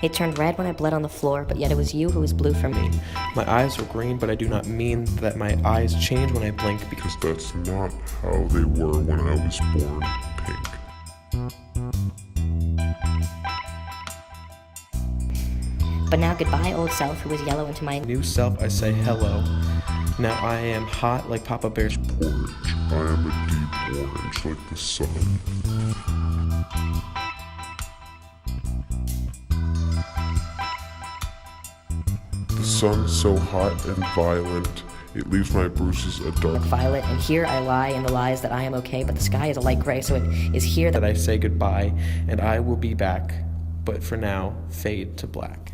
It turned red when I bled on the floor, but yet it was you who was blue for me. My eyes are green, but I do not mean that my eyes change when I blink because That's not how they were when I was born pink. But now goodbye, old self, who was yellow into my new self I say hello. Now I am hot like Papa Bear's Orange. I am a deep orange like the sun. The sun's so hot and violent, it leaves my bruises a dark violet, and here I lie in the lies that I am okay, but the sky is a light gray, so it is here that that I say goodbye, and I will be back, but for now, fade to black.